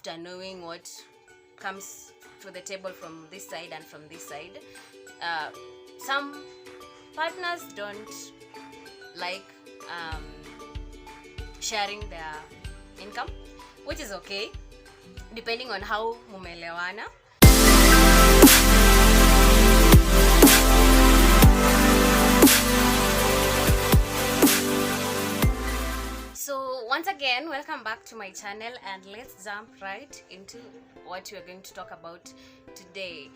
after knowing what comes to the table from this side and from this side. Some partners don't like sharing their income, which is okay depending on how mumelewana. So once again, welcome back to my channel, and let's jump right into what we are going to talk about today.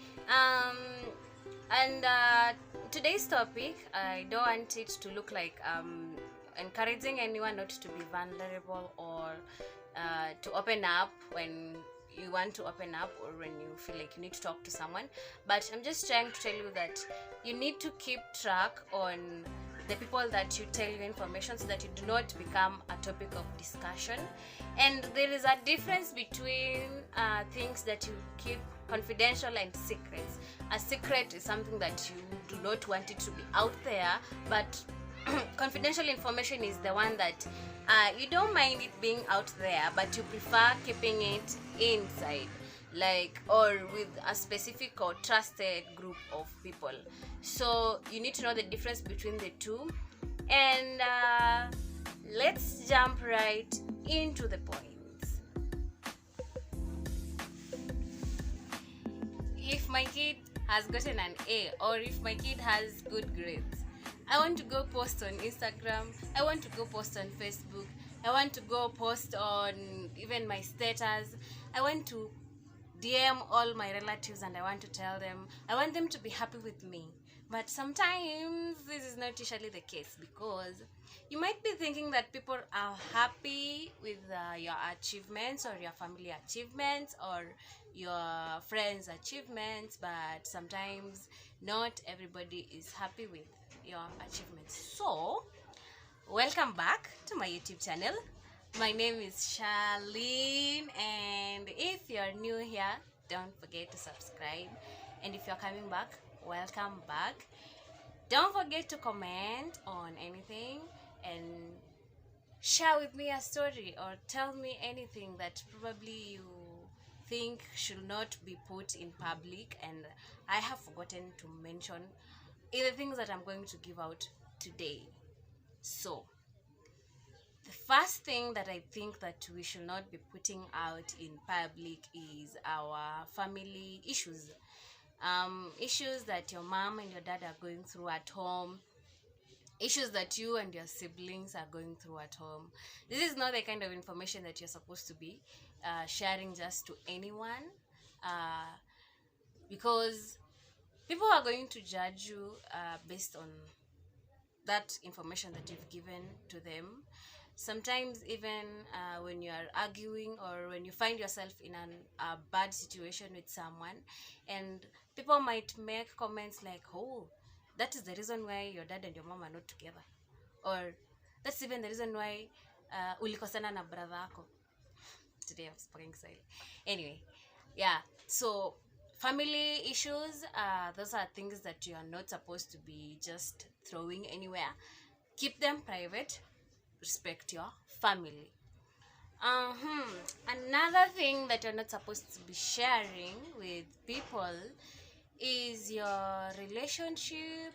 Today's topic, I don't want it to look like encouraging anyone not to be vulnerable or to open up when you want to open up or when you feel like you need to talk to someone. But I'm just trying to tell you that you need to keep track on the people that you tell your information so that you do not become a topic of discussion. And there is a difference between things that you keep confidential and secrets. A secret is something that you do not want it to be out there, but confidential information is the one that you don't mind it being out there, but you prefer keeping it inside, like, or with a specific or trusted group of people. So you need to know the difference between the two, and let's jump right into the points. If my kid has gotten an A, or if my kid has good grades, I want to go post on Instagram, I want to go post on Facebook, I want to go post on even my status, I want to DM all my relatives and I want to tell them, I want them to be happy with me. But sometimes this is not usually the case, because you might be thinking that people are happy with your achievements or your family achievements or your friends' achievements, but sometimes not everybody is happy with your achievements. So, welcome back to my YouTube channel. My name is Charlene, and if you're new here, don't forget to subscribe, and if you're coming back, welcome back. Don't forget to comment on anything and share with me a story or tell me anything that probably you think should not be put in public and I have forgotten to mention in the things that I'm going to give out today. So the first thing that I think that we should not be putting out in public is our family issues. Issues that your mom and your dad are going through at home, issues that you and your siblings are going through at home. This is not the kind of information that you're supposed to be sharing just to anyone, because people are going to judge you based on that information that you've given to them. Sometimes even when you are arguing or when you find yourself in a bad situation with someone, and people might make comments like, oh, that is the reason why your dad and your mom are not together, or that's even the reason why ulikosana na brother ako. Today I'm speaking silent. Anyway, yeah, so family issues, those are things that you are not supposed to be just throwing anywhere. Keep them private. Respect your family. Another thing that you're not supposed to be sharing with people is your relationship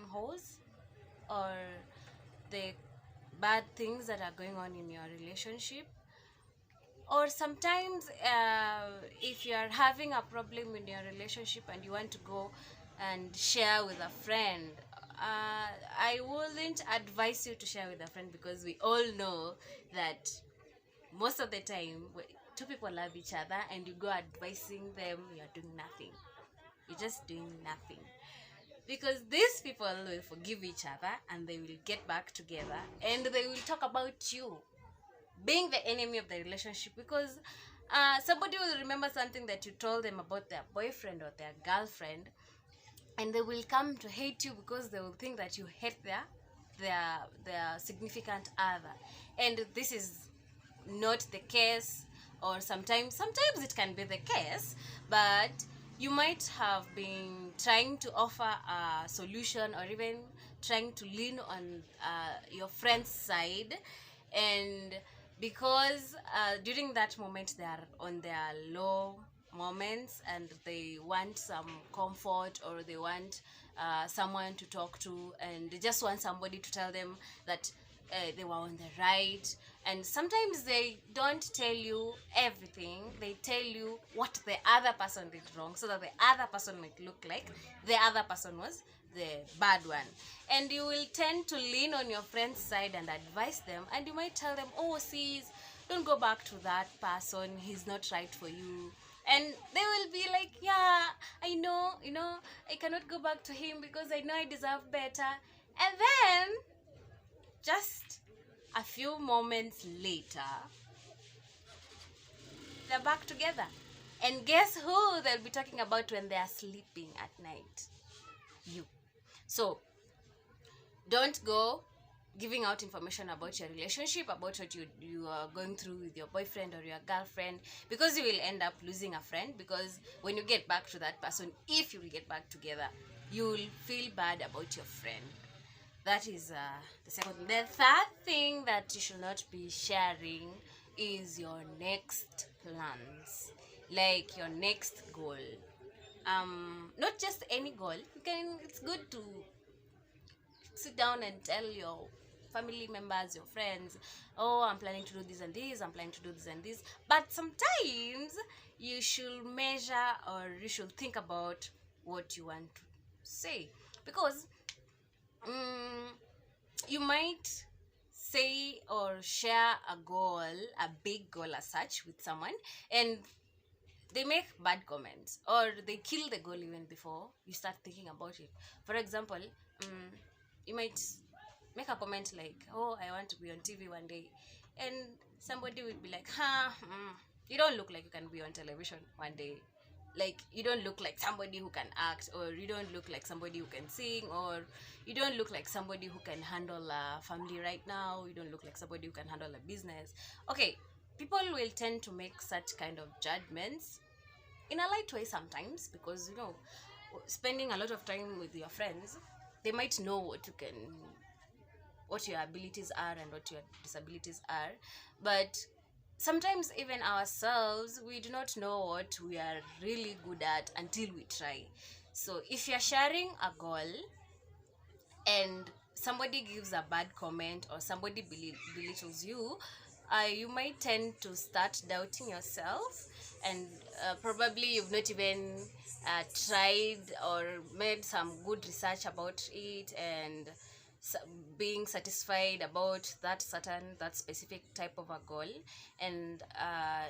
holes, or the bad things that are going on in your relationship. Or sometimes if you are having a problem in your relationship and you want to go and share with a friend, I wouldn't advise you to share with a friend, because we all know that most of the time two people love each other and you go advising them, you're doing nothing. You're just doing nothing, because these people will forgive each other and they will get back together and they will talk about you being the enemy of the relationship, because somebody will remember something that you told them about their boyfriend or their girlfriend, and they will come to hate you because they will think that you hate their significant other. And this is not the case, or sometimes it can be the case, but you might have been trying to offer a solution or even trying to lean on your friend's side, and because during that moment they are on their low moments and they want some comfort, or they want someone to talk to, and they just want somebody to tell them that they were on the right. And sometimes they don't tell you everything, they tell you what the other person did wrong, so that the other person might look like the other person was the bad one. And you will tend to lean on your friend's side and advise them, and you might tell them, oh sis, don't go back to that person, he's not right for you. And they will be like, yeah, I know, I cannot go back to him because I know I deserve better. And then just a few moments later, they're back together. And guess who they'll be talking about when they are sleeping at night? You. So don't go giving out information about your relationship, about what you are going through with your boyfriend or your girlfriend, because you will end up losing a friend. Because when you get back to that person, if you will get back together, you will feel bad about your friend. That is the second thing. The third thing that you should not be sharing is your next plans, like your next goal. Not just any goal. It's good to sit down and tell your family members, your friends, oh, I'm planning to do this and this, I'm planning to do this and this. But sometimes you should measure, or you should think about what you want to say, because you might say or share a goal, a big goal as such, with someone, and they make bad comments, or they kill the goal even before you start thinking about it. For example, you might make a comment like, oh, I want to be on TV one day, and somebody will be like, you don't look like you can be on television one day. Like, you don't look like somebody who can act, or you don't look like somebody who can sing, or you don't look like somebody who can handle a family right now, you don't look like somebody who can handle a business. Okay, people will tend to make such kind of judgments in a light way sometimes, because spending a lot of time with your friends, they might know what your abilities are and what your disabilities are. But sometimes even ourselves, we do not know what we are really good at until we try. So if you're sharing a goal and somebody gives a bad comment, or somebody belittles you, you might tend to start doubting yourself, and probably you've not even tried or made some good research about it, and being satisfied about that specific type of a goal, and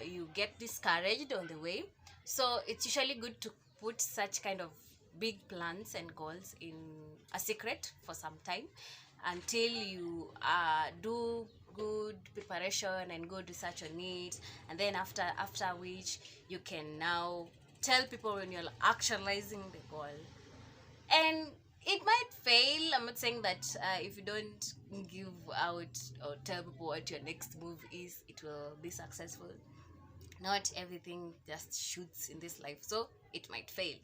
you get discouraged on the way. So it's usually good to put such kind of big plans and goals in a secret for some time, until you do good preparation and good research on it, and then after which you can now tell people when you're actualizing the goal. And it might fail. I'm not saying that if you don't give out or tell people what your next move is, it will be successful. Not everything just shoots in this life, so it might fail.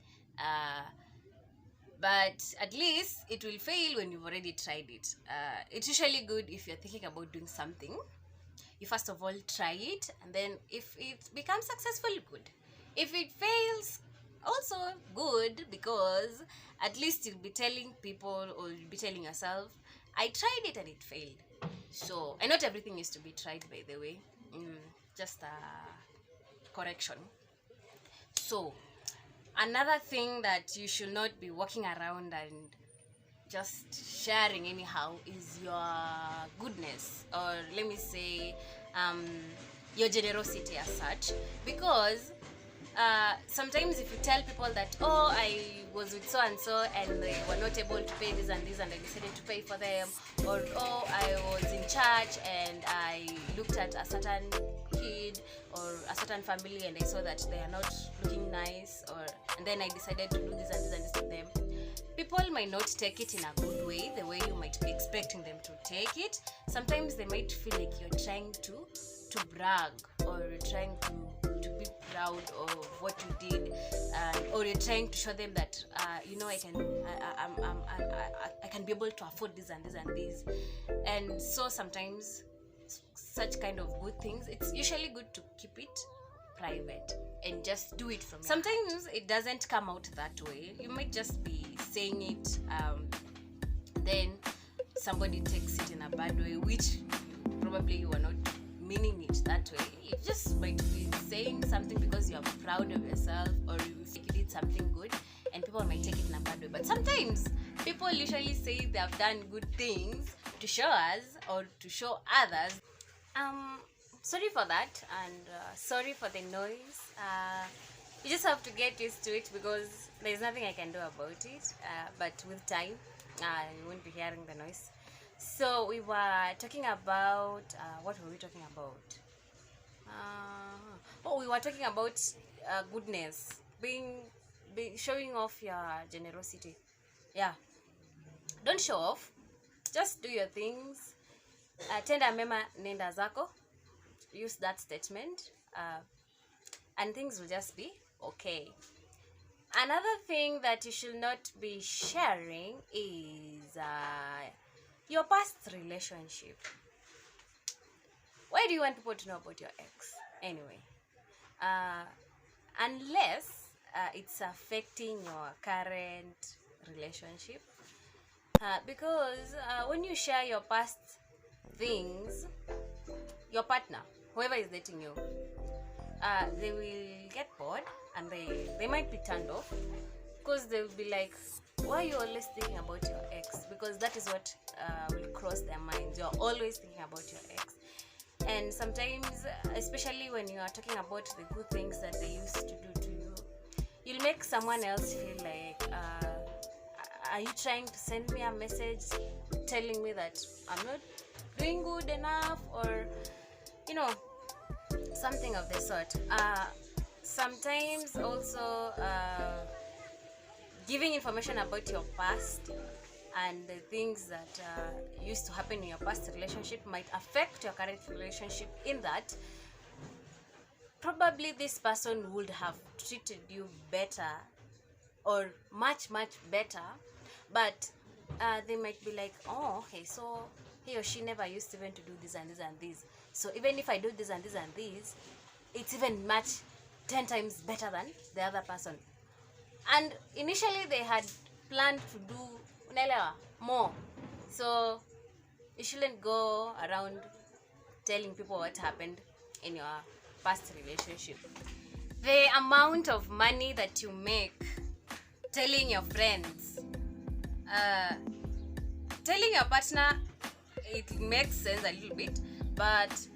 But at least it will fail when you've already tried it. It's usually good if you're thinking about doing something, you first of all try it, and then if it becomes successful, good. If it fails, also good, because at least you'll be telling people, or you'll be telling yourself, I tried it and it failed. So, and not everything is to be tried, by the way. Just a correction. So another thing that you should not be walking around and just sharing anyhow is your goodness, or let me say your generosity as such. Because sometimes if you tell people that, oh, I was with so and so and they were not able to pay this and this and I decided to pay for them, or oh, I was in church and I looked at a certain kid or a certain family and I saw that they are not looking nice, and then I decided to do this and this and this to them, people might not take it in a good way, the way you might be expecting them to take it. Sometimes they might feel like you're trying to brag, or you're trying to be proud of what you did, or you're trying to show them that I can be able to afford this and this and this. And so sometimes such kind of good things, it's usually good to keep it private and just do it from your Sometimes heart. It doesn't come out that way. You might just be saying it, then somebody takes it in a bad way, which probably you are not meaning it that way. You just might be saying something because you are proud of yourself, or you think you did something good, and people might take it in a bad way. But sometimes people usually say they have done good things to show us or to show others. Sorry for that, and sorry for the noise. You just have to get used to it because there's nothing I can do about it. But with time, you won't be hearing the noise. So we were talking about what were we talking about? We were talking about goodness, being showing off your generosity. Yeah, don't show off. Just do your things. Tenda mema nenda zako. Use that statement, and things will just be okay. Another thing that you should not be sharing is your past relationship. Why do you want people to know about your ex anyway? Unless it's affecting your current relationship, because when you share your past things, your partner, whoever is dating you, they will get bored, and they might be turned off, because they'll be like, why are you always thinking about your ex? Because that is what will cross their minds. You're always thinking about your ex. And sometimes, especially when you are talking about the good things that they used to do to you, you'll make someone else feel like, are you trying to send me a message telling me that I'm not doing good enough, or something of the sort. Sometimes also giving information about your past and the things that used to happen in your past relationship might affect your current relationship, in that probably this person would have treated you better, or much better, but they might be like, oh, okay, so he or she never used even to do this and this and this, so even if I do this and this and this, it's even much 10 times better than the other person. And initially they had planned to do more, so you shouldn't go around telling people what happened in your past relationship. The amount of money that you make telling your friends, telling your partner, it makes sense a little bit, but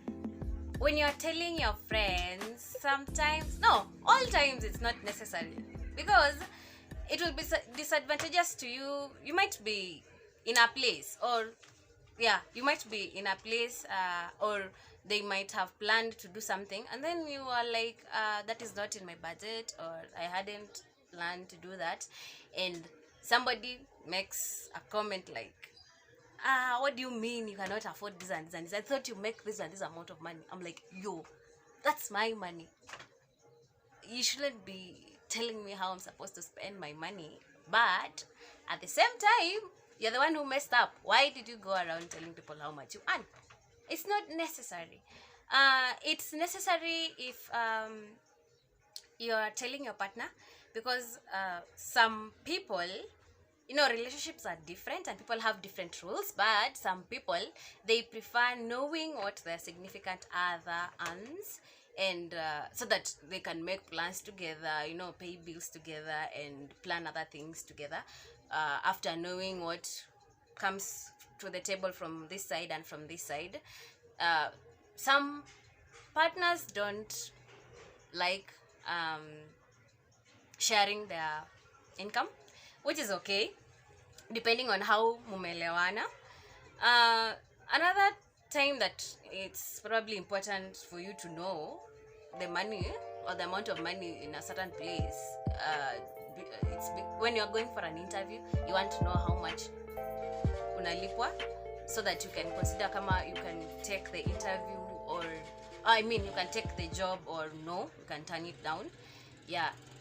when you're telling your friends, sometimes, no, all times it's not necessary, because it will be disadvantageous to you. You might be in a place, or you might be in a place, or they might have planned to do something, and then you are like, that is not in my budget, or I hadn't planned to do that, and somebody makes a comment like, what do you mean you cannot afford this and this and this? I thought you make this and this amount of money. I'm like, yo, that's my money. You shouldn't be telling me how I'm supposed to spend my money. But at the same time, you're the one who messed up. Why did you go around telling people how much you earn? It's not necessary. It's necessary if you're telling your partner, because some people, relationships are different and people have different rules, but some people, they prefer knowing what their significant other earns, and so that they can make plans together, pay bills together and plan other things together, after knowing what comes to the table from this side and from this side. Some partners don't like sharing their income, which is okay, depending on how mumelewana. Another time that it's probably important for you to know the money or the amount of money in a certain place. When you're going for an interview, you want to know how much unalipwa, so that you can consider kama you can take the interview, or you can take the job, or no, you can turn it down.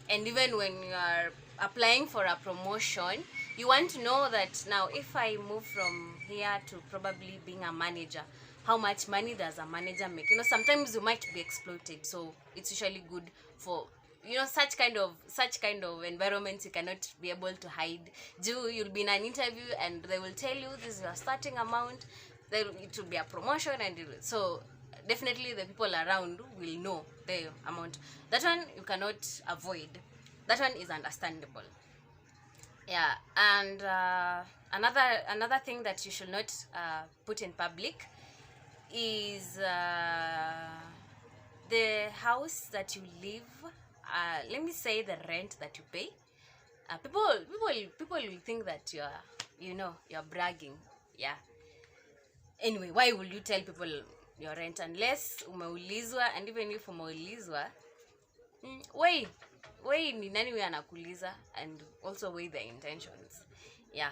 And even when you are applying for a promotion, you want to know that now if I move from here to probably being a manager, how much money does a manager make. You know, sometimes you might be exploited, so it's usually good for, you know, such kind of environments. You cannot be able to hide. You'll be in an interview and they will tell you this is your starting amount, it will be a promotion, and so definitely the people around will know the amount. That one you cannot avoid. That one is understandable. Yeah. And another thing that you should not put in public is the house that you live. Let me say the rent that you pay. People will think that you're bragging. Yeah. Anyway, why will you tell people your rent unless umeulizwa? And even if umeulizwa, weigh ni nani we anakuuliza, and also weigh the intentions. Yeah.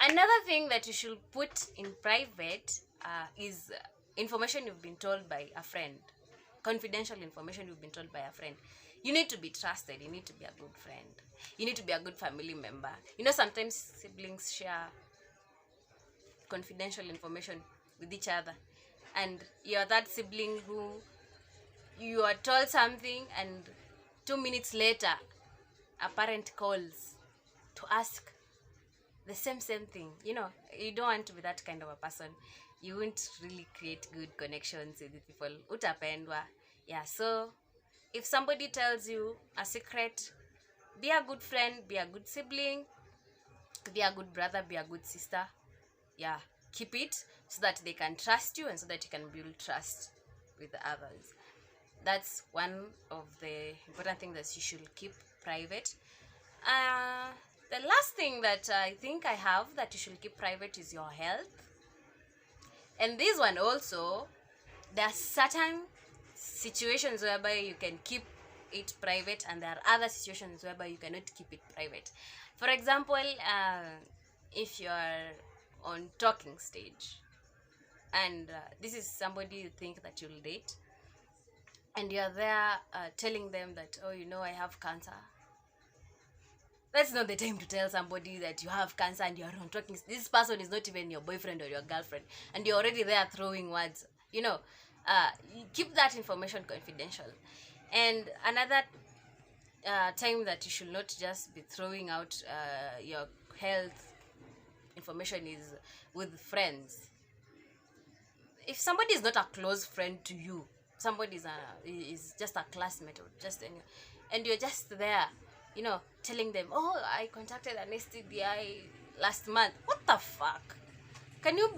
Another thing that you should put in private is information you've been told by a friend. Confidential information you've been told by a friend. You need to be trusted. You need to be a good friend. You need to be a good family member. You know, sometimes siblings share confidential information with each other, and you're that sibling who you are told something, and 2 minutes later a parent calls to ask the same thing. You know, you don't want to be that kind of a person. You won't really create good connections with people. Utapendwa. Yeah. So if somebody tells you a secret, be a good friend, be a good sibling, be a good brother, be a good sister. Yeah, keep it so that they can trust you and so that you can build trust with others. That's one of the important things that you should keep private. The last thing that I think I have that you should keep private is your health. And this one also, there are certain situations whereby you can keep it private, and there are other situations whereby you cannot keep it private. For example, if you are on talking stage and this is somebody you think that you'll date, and you're there telling them that, oh, you know, I have cancer. That's not the time to tell somebody that you have cancer and you're on talking. This person is not even your boyfriend or your girlfriend, and you're already there throwing words. You know, keep that information confidential. And another time that you should not just be throwing out your health information is with friends. If somebody is not a close friend to you, somebody is just a classmate or just and you're just there, you know, telling them, oh, I contacted an STDI last month. What the fuck? Can you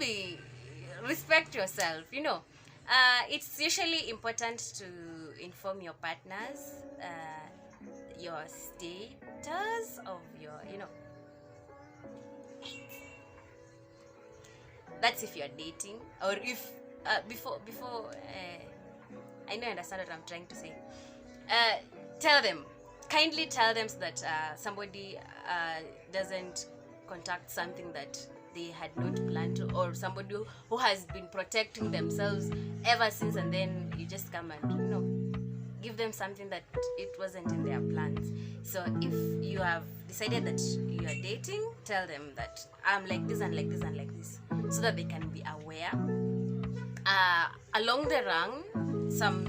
respect yourself? You know, it's usually important to inform your partners your status of your, you know, that's if you're dating, or if before I know, understand what I'm trying to say. Kindly tell them so that somebody doesn't contact something that they had not planned to, or somebody who has been protecting themselves ever since, and then you just come and, you know, give them something that it wasn't in their plans. So if you have decided that you are dating, tell them that I'm like this and like this and like this, so that they can be aware. Along the run, some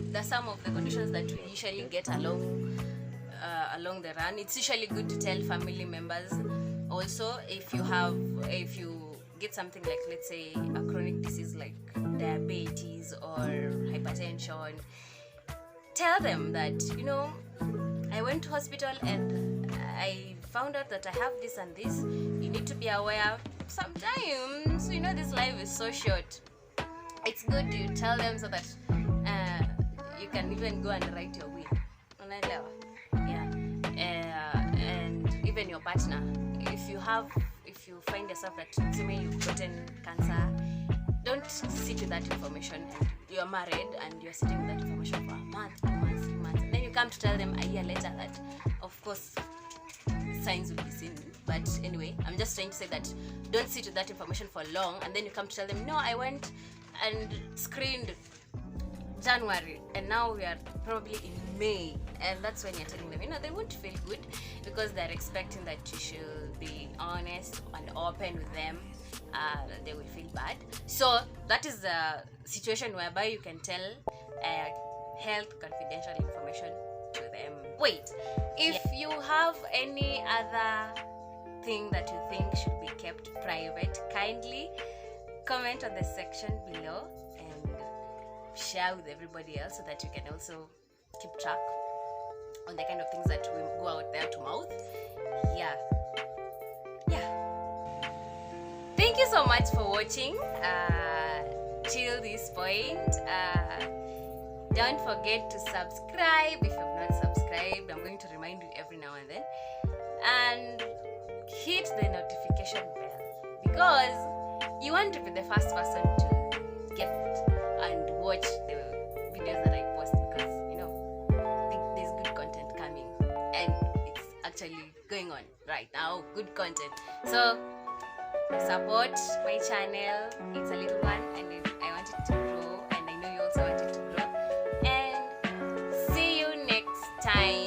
of the conditions that we usually get along the run, it's usually good to tell family members. Also, if you get something like, let's say, a chronic disease like diabetes or hypertension, tell them that, you know, I went to hospital and I found out that I have this and this. You need to be aware. Sometimes, you know, this life is so short. It's good you tell them so that you can even go and write your will. Yeah. And even your partner, if you find yourself that you've gotten cancer, don't sit with that information. You're married and you're sitting with that information for a month, 2 months, 3 months, and then you come to tell them a year later that, of course, signs will be seen. But anyway, I'm just trying to say that don't sit with that information for long, and then you come to tell them, no, I went and screened January, and now we are probably in May, and that's when you're telling them, you know, they won't feel good because they're expecting that you should be honest and open with them. they will feel bad. So that is a situation whereby you can tell health confidential information to them. Wait, if you have any other thing that you think should be kept private, kindly comment on the section below and share with everybody else so that you can also keep track on the kind of things that we go out there to mouth. Yeah. Thank you so much for watching till this point. Don't forget to subscribe if you've not subscribed. I'm going to remind you every now and then. And hit the notification bell because you want to be the first person to get and watch the videos that I post, because I think there's good content coming and it's actually going on right now. Good content. So support my channel. It's a little one and I want it to grow, and I know you also want it to grow. And see you next time.